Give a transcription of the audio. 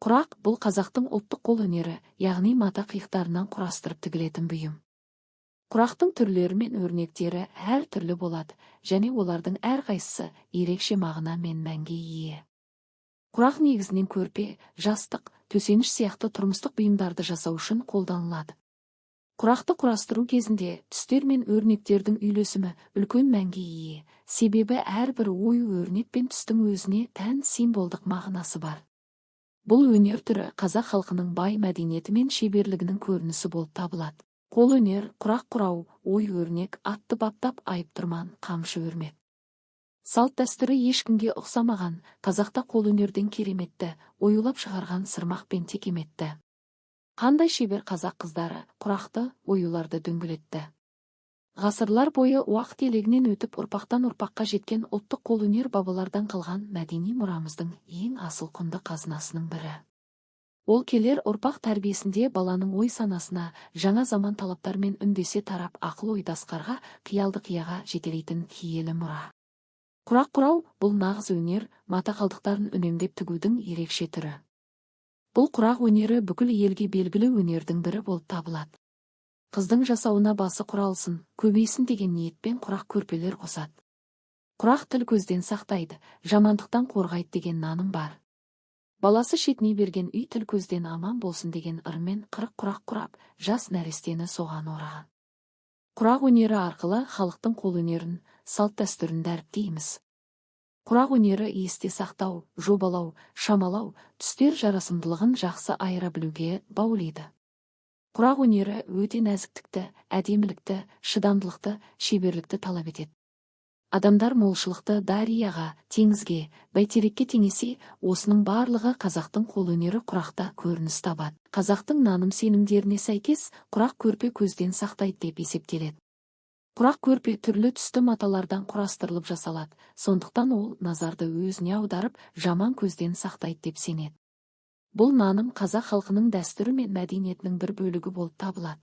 Құрақ бұл қазақтың ұлттық қол өнері, яғни мата қиықтарынан құрастырып тігілетін бұйым. Құрақтың түрлері мен өрнектері әр түрлі болады, және олардың әрқайсысы ерекше мағына мен мәнге ие. Құрақ негізінен көрпе, жастық, төсеніш сияқты тұрмыстық бұйымдарды жасау үшін қолданылады. Құрақты құрастыру кезінде түстер мен өрнектердің үйлесімі үлкен мәнге ие, себебі әрбір ою-өрнек пен түстің өзіне тән символдық мағынасы бар. Бұл өнер түрі қазақ халқының бай мәдениеті мен шеберлігінің көрінісі болып табылады. Қол өнер, құрақ құрау, ою-өрнек, атты баптап, айып-тұрман, қамшы өрмек. Салт дәстүрі ешкімге ұқсамаған, қазақта қол өнерден кереметті, оюлап шығарған сырмақ пен текеметті. Қандай шебер қазақ қыздары құрақты, оюларды дөңгелетті. Ғасырлар бойы уақыт елегінен өтіп ұрпақтан ұрпаққа жеткен ұлттық қолөнер бабалардан қалған мәдени мұрамыздың ең асыл құнды қазынасының бірі. Ол келер ұрпақ тәрбиесінде баланың ой санасына жаңа заман талаптармен үндесе тарап ақыл-ойдасқарға, қиялды-қияға жетелейтін киелі мұра. Құрақ құрау бұл нағыз өнер, мата қалдықтарын үнемдеп тігудің ерекше түрі. Бұл құрақ өнері бүкіл елге белгілі өнердің бірі болып табылады. Қыздың жасауына басы құралсын, көбейсін деген ниетпен құрақ көрпелер қосады. Құрақ тіл көзден сақтайды, жамандықтан қорғайды деген наным бар. Баласы шетіне берген үй тіл көзден аман болсын деген ырмен 40 құрақ құрап, жас нәрестені соған ораған. Құрақ өнері арқылы халықтың қол өнерін, салт дәстүрін дәріптейміз. Құрақ өнері есте сақтау, жобалау, шамалау, түстер жарасымдылығын жақсы айыра білуге баулиды. Құрақ өнері өте нәзіктікті, әдемілікті, шыдамдылықты, шеберлікті талап етеді. Адамдар молшылықты дарияға, теңізге, бәйтерекке теңесе, осының барлығы қазақтың қол өнері құрақта көрініс табады. Қазақтың наным сенімдеріне сәйкес, құрақ көрпе көзден сақтайды деп есептеледі. Құрақ көрпе түрлі түсті маталардан құрастырылып жасалады, сондықтан ол назарды өзіне аударып, жаман көзден сақтайды деп сенеді. Бұл наным қазақ халқының дәстүрі мен мәдениетінің бір бөлігі болып табылады.